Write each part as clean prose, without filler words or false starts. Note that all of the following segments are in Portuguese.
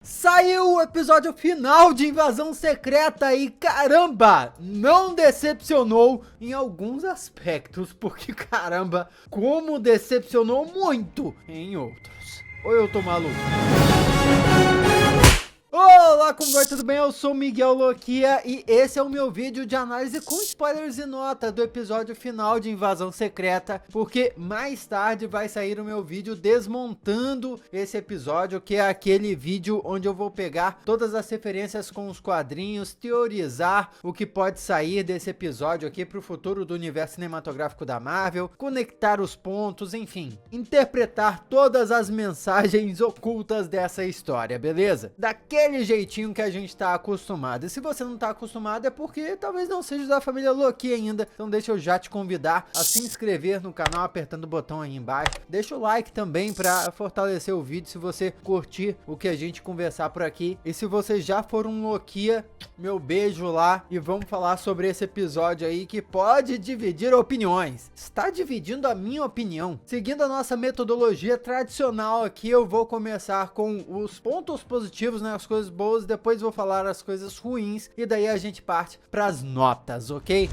Saiu o episódio final de Invasão Secreta e caramba, não decepcionou em alguns aspectos, porque caramba, como decepcionou muito em outros. Ou eu tô maluco? Olá, como vai? Tudo bem? Eu sou Miguel Loquia e esse é o meu vídeo de análise com spoilers e nota do episódio final de Invasão Secreta, porque mais tarde vai sair o meu vídeo desmontando esse episódio, que é aquele vídeo onde eu vou pegar todas as referências com os quadrinhos, teorizar o que pode sair desse episódio aqui para o futuro do universo cinematográfico da Marvel, conectar os pontos, enfim, interpretar todas as mensagens ocultas dessa história, beleza? Daquele jeitinho que a gente tá acostumado. E se você não tá acostumado é porque talvez não seja da família Loki ainda. Então deixa eu já te convidar a se inscrever no canal apertando o botão aí embaixo. Deixa o like também para fortalecer o vídeo se você curtir o que a gente conversar por aqui. E se você já for um Loquia, meu beijo lá e vamos falar sobre esse episódio aí que pode dividir opiniões. Está dividindo a minha opinião. Seguindo a nossa metodologia tradicional aqui, eu vou começar com os pontos positivos, né? As coisas boas, depois vou falar as coisas ruins e daí a gente parte para as notas, ok?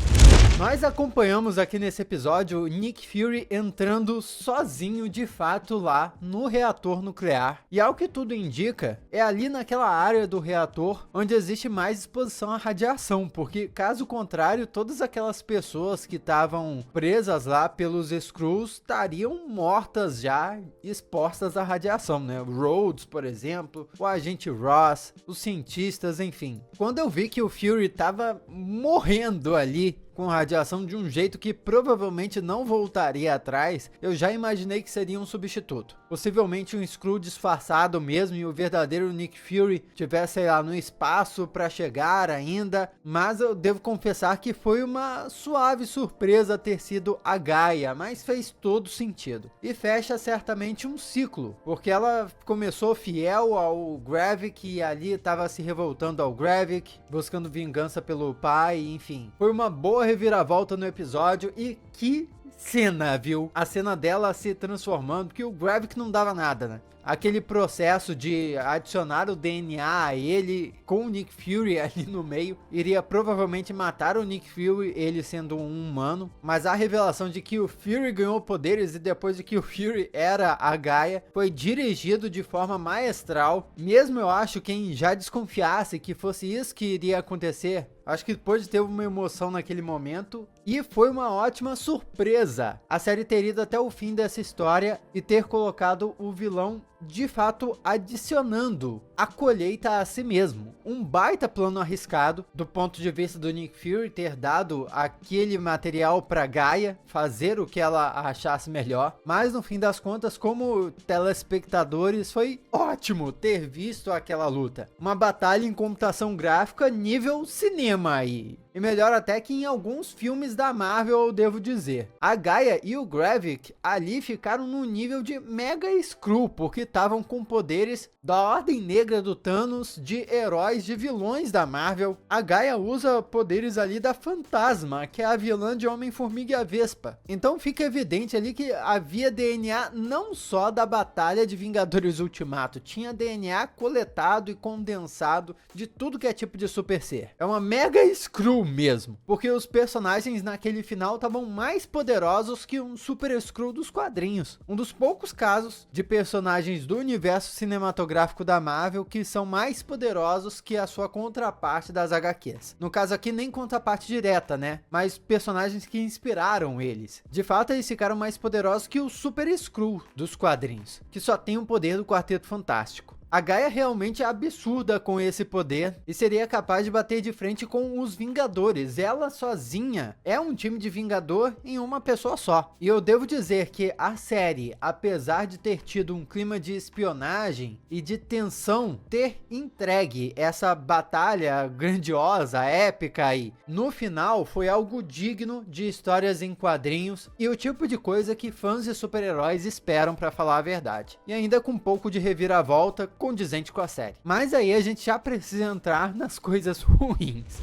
Nós acompanhamos aqui nesse episódio o Nick Fury entrando sozinho de fato lá no reator nuclear. E ao que tudo indica, é ali naquela área do reator onde existe mais exposição à radiação, porque caso contrário, todas aquelas pessoas que estavam presas lá pelos Skrulls estariam mortas já, expostas à radiação, né? Rhodes, por exemplo, o agente Ross, os cientistas, enfim. Quando eu vi que o Fury tava morrendo ali com radiação de um jeito que provavelmente não voltaria atrás, eu já imaginei que seria um substituto. Possivelmente um Skrull disfarçado mesmo e o verdadeiro Nick Fury tivesse, sei lá, no espaço para chegar ainda, mas eu devo confessar que foi uma suave surpresa ter sido a Gaia, mas fez todo sentido. E fecha certamente um ciclo, porque ela começou fiel ao Gravik e ali estava se revoltando ao Gravik, buscando vingança pelo pai, enfim. Foi uma boa reviravolta no episódio e que cena, viu? A cena dela se transformando, que o Gravik não dava nada, né? Aquele processo de adicionar o DNA a ele com o Nick Fury ali no meio iria provavelmente matar o Nick Fury, ele sendo um humano, mas a revelação de que o Fury ganhou poderes e depois de que o Fury era a Gaia foi dirigido de forma maestral. Mesmo eu acho quem já desconfiasse que fosse isso que iria acontecer, acho que pôde ter uma emoção naquele momento e foi uma ótima surpresa a série ter ido até o fim dessa história e ter colocado o vilão de fato adicionando a colheita a si mesmo. Um baita plano arriscado do ponto de vista do Nick Fury ter dado aquele material para Gaia fazer o que ela achasse melhor, mas no fim das contas, como telespectadores, foi ótimo ter visto aquela luta. Uma batalha em computação gráfica nível cinema aí. E melhor até que em alguns filmes da Marvel, eu devo dizer. A Gaia e o Gravik ali ficaram no nível de Mega Skrull, porque estavam com poderes da Ordem Negra do Thanos, de heróis, de vilões da Marvel. A Gaia usa poderes ali da Fantasma, que é a vilã de Homem-Formiga e a Vespa. Então fica evidente ali que havia DNA não só da Batalha de Vingadores Ultimato, tinha DNA coletado e condensado de tudo que é tipo de super ser. É uma Mega Skrull mesmo, porque os personagens naquele final estavam mais poderosos que um Super Skrull dos quadrinhos. Um dos poucos casos de personagens do universo cinematográfico da Marvel que são mais poderosos que a sua contraparte das HQs. No caso aqui nem contraparte direta, né? Mas personagens que inspiraram eles. De fato eles ficaram mais poderosos que o Super Skrull dos quadrinhos, que só tem o poder do Quarteto Fantástico. A Gaia realmente é absurda com esse poder e seria capaz de bater de frente com os Vingadores. Ela sozinha é um time de Vingador em uma pessoa só. E eu devo dizer que a série, apesar de ter tido um clima de espionagem e de tensão, ter entregue essa batalha grandiosa, épica aí, no final foi algo digno de histórias em quadrinhos e o tipo de coisa que fãs de super-heróis esperam, pra falar a verdade. E ainda com um pouco de reviravolta condizente com a série. Mas aí a gente já precisa entrar nas coisas ruins.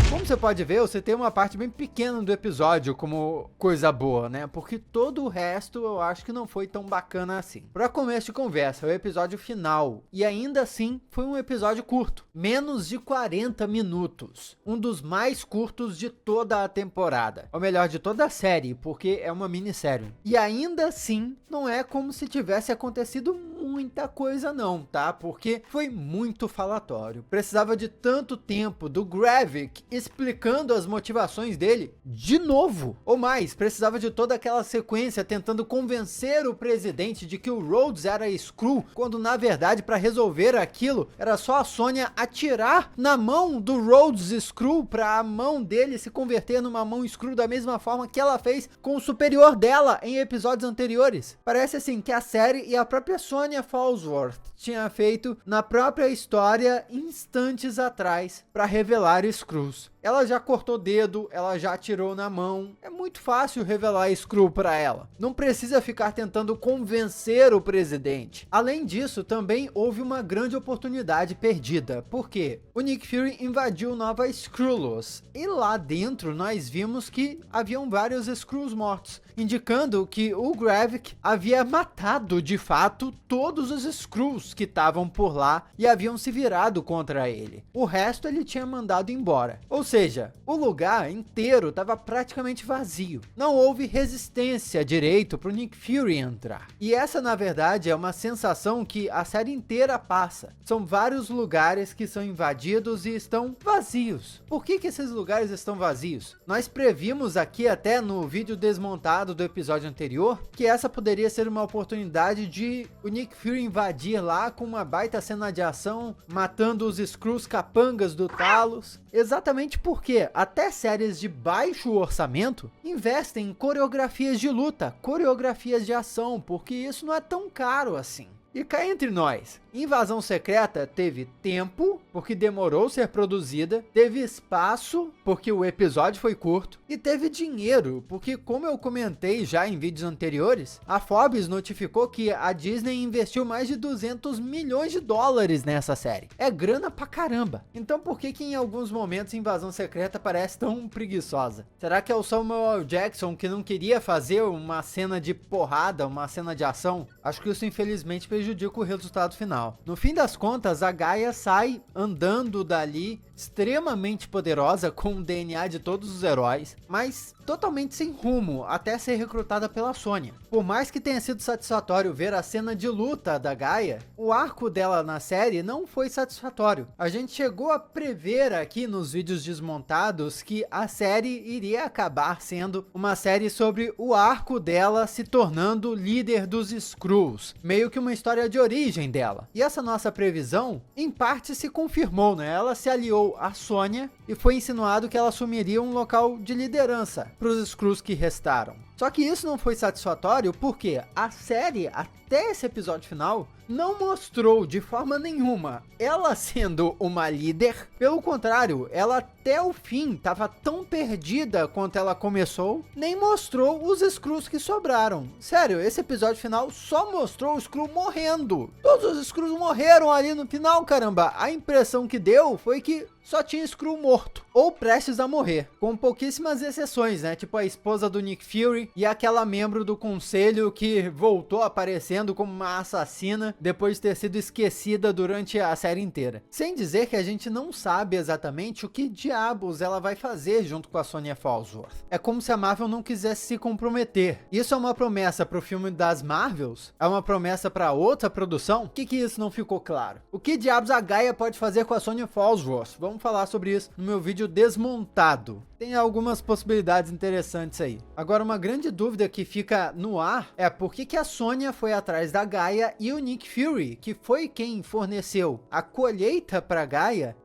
Como você pode ver, você tem uma parte bem pequena do episódio como coisa boa, né? Porque todo o resto eu acho que não foi tão bacana assim. Para começo de conversa, é o episódio final. E ainda assim, foi um episódio curto. Menos de 40 minutos. Um dos mais curtos de toda a temporada. Ou melhor, de toda a série, porque é uma minissérie. E ainda assim, não é como se tivesse acontecido muita coisa não, tá? Porque foi muito falatório. Precisava de tanto tempo do Gravik explicando as motivações dele de novo. Ou mais, precisava de toda aquela sequência tentando convencer o presidente de que o Rhodes era Skrull, quando na verdade para resolver aquilo era só a Sonya atirar na mão do Rhodes Skrull para a mão dele se converter numa mão Skrull da mesma forma que ela fez com o superior dela em episódios anteriores. Parece assim que a série e a própria Sonya Falsworth tinha feito na própria história instantes atrás para revelar Skrulls. Ela já cortou dedo, ela já atirou na mão. É muito fácil revelar Skrull para ela. Não precisa ficar tentando convencer o presidente. Além disso, também houve uma grande oportunidade perdida. Por quê? O Nick Fury invadiu Nova Skrullos. E lá dentro nós vimos que haviam vários Skrulls mortos, indicando que o Gravik havia matado de fato todos os Skrulls que estavam por lá e haviam se virado contra ele. O resto ele tinha mandado embora. Ou seja, o lugar inteiro estava praticamente vazio. Não houve resistência direito para o Nick Fury entrar. E essa, na verdade, é uma sensação que a série inteira passa. São vários lugares que são invadidos e estão vazios. Por que esses lugares estão vazios? Nós previmos aqui até no vídeo desmontado do episódio anterior que essa poderia ser uma oportunidade de o Nick Fury invadir lá com uma baita cena de ação, matando os Skrulls capangas do Talos. Exatamente porque até séries de baixo orçamento investem em coreografias de luta, coreografias de ação, porque isso não é tão caro assim. E cá entre nós, Invasão Secreta teve tempo, porque demorou ser produzida, teve espaço, porque o episódio foi curto, e teve dinheiro, porque como eu comentei já em vídeos anteriores, a Forbes notificou que a Disney investiu mais de 200 milhões de dólares nessa série. É grana pra caramba. Então por que em alguns momentos Invasão Secreta parece tão preguiçosa? Será que é o Samuel L. Jackson que não queria fazer uma cena de porrada, uma cena de ação? Acho que isso infelizmente prejudica o resultado final. No fim das contas, a Gaia sai andando dali, extremamente poderosa, com o DNA de todos os heróis, mas totalmente sem rumo, até ser recrutada pela Sonya. Por mais que tenha sido satisfatório ver a cena de luta da Gaia, o arco dela na série não foi satisfatório. A gente chegou a prever aqui nos vídeos desmontados que a série iria acabar sendo uma série sobre o arco dela se tornando líder dos Skrulls, meio que uma história de origem dela. E essa nossa previsão, em parte, se confirmou, né? Ela se aliou a Sonya e foi insinuado que ela assumiria um local de liderança para os Skrulls que restaram. Só que isso não foi satisfatório porque a série, até esse episódio final, não mostrou de forma nenhuma ela sendo uma líder. Pelo contrário, ela até o fim estava tão perdida quanto ela começou, nem mostrou os Skrulls que sobraram. Sério, esse episódio final só mostrou o Skrull morrendo. Todos os Skrulls morreram ali no final, caramba. A impressão que deu foi que só tinha Skrull morto, ou prestes a morrer, com pouquíssimas exceções, né? Tipo a esposa do Nick Fury e aquela membro do conselho que voltou aparecendo como uma assassina depois de ter sido esquecida durante a série inteira. Sem dizer que a gente não sabe exatamente o que diabos ela vai fazer junto com a Sonya Falsworth. É como se a Marvel não quisesse se comprometer. Isso é uma promessa para o filme das Marvels? É uma promessa para outra produção? Por que isso não ficou claro? O que diabos a Gaia pode fazer com a Sonya Falsworth? Vamos falar sobre isso no meu vídeo desmontado. Tem algumas possibilidades interessantes aí. Agora, uma grande dúvida que fica no ar é por que a Sonya foi atrás da Gaia e o Nick Fury, que foi quem forneceu a colheita para Gaia,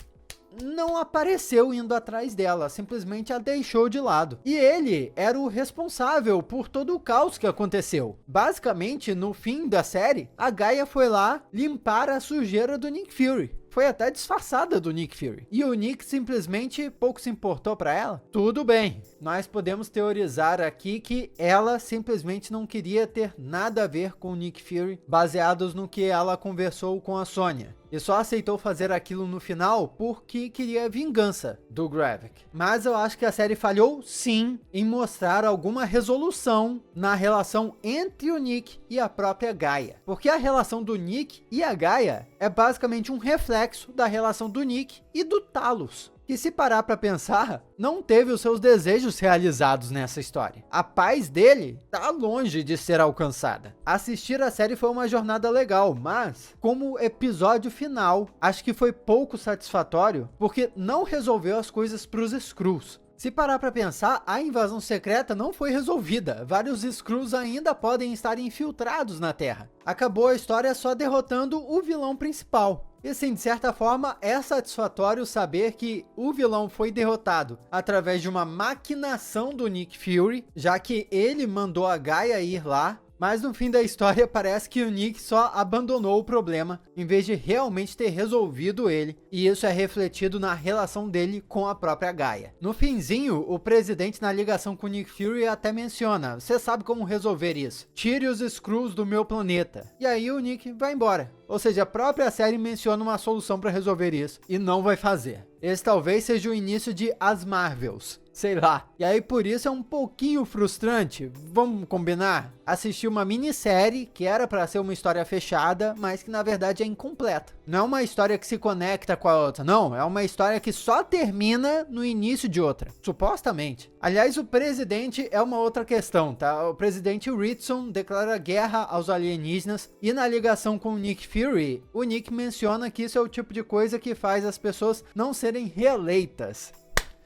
não apareceu indo atrás dela, simplesmente a deixou de lado. E ele era o responsável por todo o caos que aconteceu. Basicamente, no fim da série, a Gaia foi lá limpar a sujeira do Nick Fury. Foi até disfarçada do Nick Fury. E o Nick simplesmente pouco se importou para ela? Tudo bem, nós podemos teorizar aqui que ela simplesmente não queria ter nada a ver com o Nick Fury, baseados no que ela conversou com a Sonya. e só aceitou fazer aquilo no final porque queria vingança do Gravik. Mas eu acho que a série falhou sim em mostrar alguma resolução na relação entre o Nick e a própria Gaia. Porque a relação do Nick e a Gaia é basicamente um reflexo da relação do Nick e do Talos, que, se parar para pensar, não teve os seus desejos realizados nessa história. A paz dele tá longe de ser alcançada. Assistir a série foi uma jornada legal, mas como episódio final, acho que foi pouco satisfatório, porque não resolveu as coisas para os Skrulls. Se parar para pensar, a invasão secreta não foi resolvida. Vários Skrulls ainda podem estar infiltrados na Terra. Acabou a história só derrotando o vilão principal. E sim, de certa forma, é satisfatório saber que o vilão foi derrotado através de uma maquinação do Nick Fury, já que ele mandou a Gaia ir lá. Mas no fim da história parece que o Nick só abandonou o problema, em vez de realmente ter resolvido ele, e isso é refletido na relação dele com a própria Gaia. No finzinho, o presidente, na ligação com o Nick Fury, até menciona: você sabe como resolver isso, tire os Skrulls do meu planeta. E aí o Nick vai embora. Ou seja, a própria série menciona uma solução para resolver isso, e não vai fazer. Esse talvez seja o início de As Marvels, sei lá. E aí por isso é um pouquinho frustrante, vamos combinar? Assistir uma minissérie que era para ser uma história fechada, mas que na verdade é incompleta. Não é uma história que se conecta com a outra, não. É uma história que só termina no início de outra, supostamente. Aliás, o presidente é uma outra questão, tá? O presidente Ritson declara guerra aos alienígenas, e na ligação com o Nick Fury, o Nick menciona que isso é o tipo de coisa que faz as pessoas não serem reeleitas.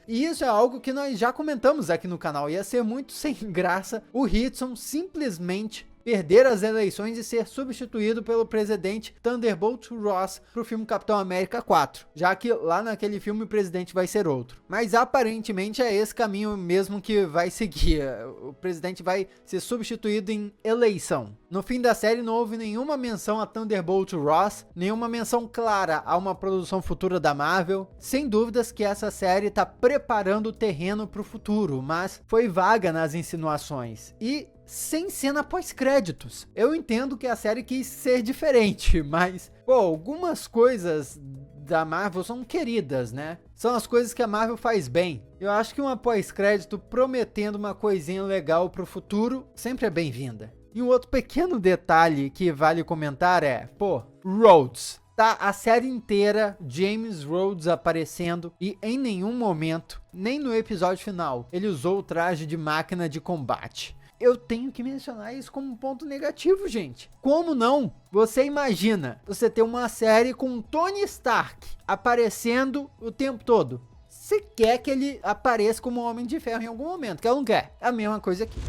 E isso é algo que nós já comentamos aqui no canal. Ia ser muito sem graça o Ritson simplesmente perder as eleições e ser substituído pelo presidente Thunderbolt Ross para o filme Capitão América 4, já que lá naquele filme o presidente vai ser outro. Mas aparentemente é esse caminho mesmo que vai seguir. O presidente vai ser substituído em eleição. No fim da série não houve nenhuma menção a Thunderbolt Ross, nenhuma menção clara a uma produção futura da Marvel. Sem dúvidas que essa série está preparando o terreno para o futuro, mas foi vaga nas insinuações e sem cena pós-créditos. Eu entendo que a série quis ser diferente, mas pô, algumas coisas da Marvel são queridas, né? São as coisas que a Marvel faz bem. Eu acho que uma pós-crédito prometendo uma coisinha legal pro futuro sempre é bem-vinda. E um outro pequeno detalhe que vale comentar é, pô, Rhodes. Tá a série inteira James Rhodes aparecendo e em nenhum momento, nem no episódio final, ele usou o traje de máquina de combate. Eu tenho que mencionar isso como um ponto negativo, gente. Como não? Você imagina você ter uma série com Tony Stark aparecendo o tempo todo. Você quer que ele apareça como Homem de Ferro em algum momento, que ela não quer. É a mesma coisa aqui.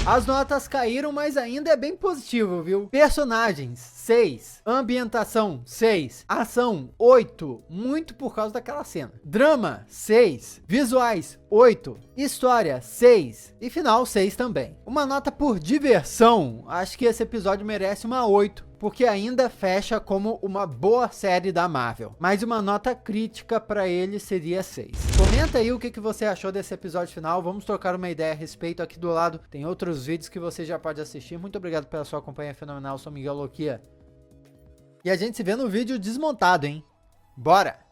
As notas caíram, mas ainda é bem positivo, viu? Personagens, 6. Ambientação, 6. Ação, 8. Muito por causa daquela cena. Drama, 6. Visuais, 8. História, 6. E final, 6 também. Uma nota por diversão. Acho que esse episódio merece uma 8. Porque ainda fecha como uma boa série da Marvel. Mas uma nota crítica para ele seria 6. Comenta aí o que você achou desse episódio final. Vamos trocar uma ideia a respeito. Aqui do lado tem outros vídeos que você já pode assistir. Muito obrigado pela sua companhia fenomenal. Eu sou Miguel Loquia. E a gente se vê no vídeo desmontado, hein? Bora!